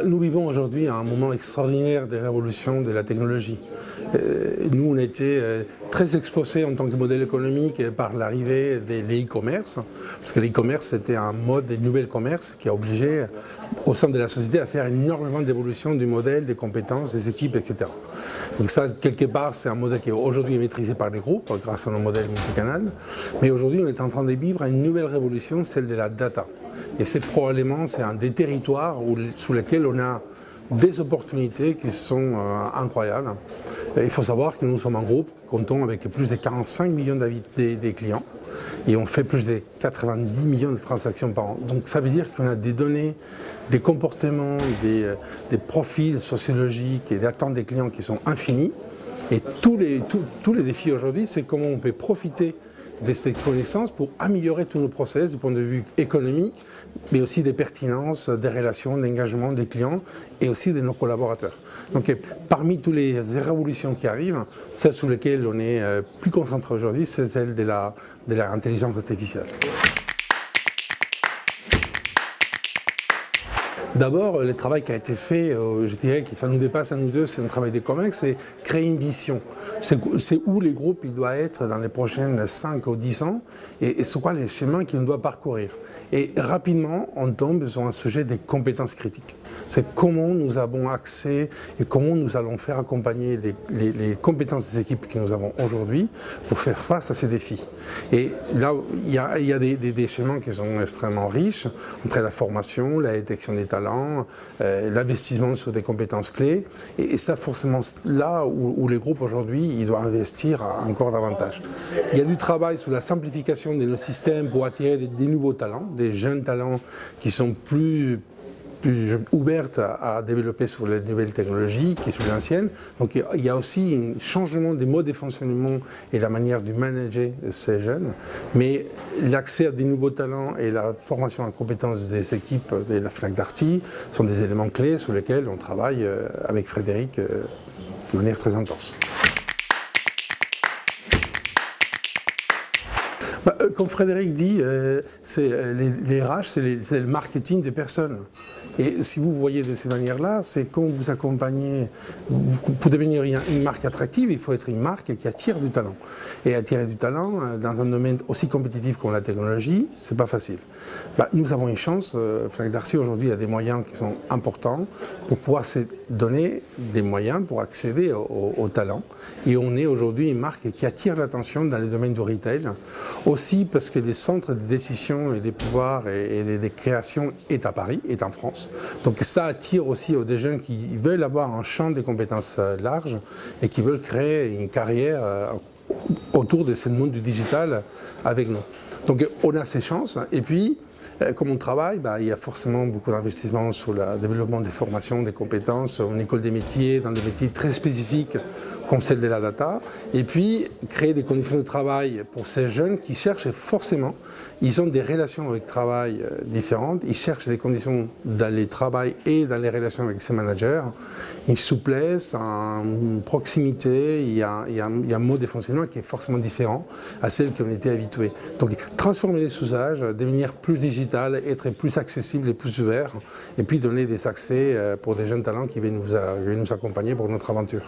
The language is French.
Nous vivons aujourd'hui un moment extraordinaire des révolutions de la technologie. Nous, on a été très exposés en tant que modèle économique par l'arrivée des e-commerce, parce que l'e-commerce c'était un mode des nouvelles commerces qui a obligé au sein de la société à faire énormément d'évolution du modèle, des compétences, des équipes, etc. Donc ça, quelque part, c'est un modèle qui aujourd'hui est maîtrisé par les groupes grâce à nos modèles multicanal, mais aujourd'hui on est en train de vivre une nouvelle révolution, celle de la data. Et c'est probablement un des territoires sous lesquels on a des opportunités qui sont incroyables. Il faut savoir que nous sommes un groupe, comptons avec plus de 45 millions des clients et on fait plus de 90 millions de transactions par an. Donc ça veut dire qu'on a des données, des comportements, des profils sociologiques et des attentes des clients qui sont infinis. Et tous les défis aujourd'hui, c'est comment on peut profiter de ces connaissances pour améliorer tous nos process du point de vue économique, mais aussi des pertinences, des relations, d'engagement des clients et aussi de nos collaborateurs. Donc parmi toutes les révolutions qui arrivent, celle sur laquelle on est plus concentré aujourd'hui, c'est celle de l'intelligence artificielle. D'abord, le travail qui a été fait, je dirais que ça nous dépasse à nous deux, c'est un travail des COMEX, c'est créer une vision. C'est où les groupes il doivent être dans les prochaines 5 ou 10 ans et c'est quoi les chemins qu'on doit parcourir. Et rapidement, on tombe sur un sujet des compétences critiques. C'est comment nous avons accès et comment nous allons faire accompagner les compétences des équipes que nous avons aujourd'hui pour faire face à ces défis. Et là, il y a des chemins qui sont extrêmement riches, entre la formation, la détection des talents, l'investissement sur des compétences clés. Et ça, forcément, là où les groupes aujourd'hui, ils doivent investir encore davantage. Il y a du travail sur la simplification de nos systèmes pour attirer des nouveaux talents, des jeunes talents qui sont plus ouvertes à développer sur les nouvelles technologies qui sont l'ancienne. Donc il y a aussi un changement des modes de fonctionnement et la manière de manager ces jeunes. Mais l'accès à des nouveaux talents et la formation en compétences des équipes de la Fnac Darty sont des éléments clés sur lesquels on travaille avec Frédéric de manière très intense. Comme Frédéric dit, les RH, c'est le marketing des personnes. Et si vous voyez de cette manière-là, c'est quand vous accompagnez, pour devenir une marque attractive, il faut être une marque qui attire du talent. Et attirer du talent dans un domaine aussi compétitif comme la technologie, c'est pas facile. Nous avons une chance, Fnac Darty aujourd'hui a des moyens qui sont importants pour pouvoir se donner des moyens pour accéder au talent. Et on est aujourd'hui une marque qui attire l'attention dans les domaines du retail, aussi parce que les centres de décision et des pouvoirs et des créations est à Paris, est en France. Donc ça attire aussi des jeunes qui veulent avoir un champ de compétences large et qui veulent créer une carrière autour de ce monde du digital avec nous. Donc on a ces chances et puis comme on travaille, il y a forcément beaucoup d'investissements sur le développement des formations, des compétences, en école des métiers, dans des métiers très spécifiques comme celle de la data, et puis créer des conditions de travail pour ces jeunes qui cherchent forcément, ils ont des relations avec le travail différentes, ils cherchent des conditions dans le travail et dans les relations avec ses managers, une souplesse, une proximité, il y a un mode de fonctionnement qui est forcément différent à celle qu'on était habitué. Donc transformer les usages, devenir plus digital, être plus accessible et plus ouvert, et puis donner des accès pour des jeunes talents qui viennent nous accompagner pour notre aventure.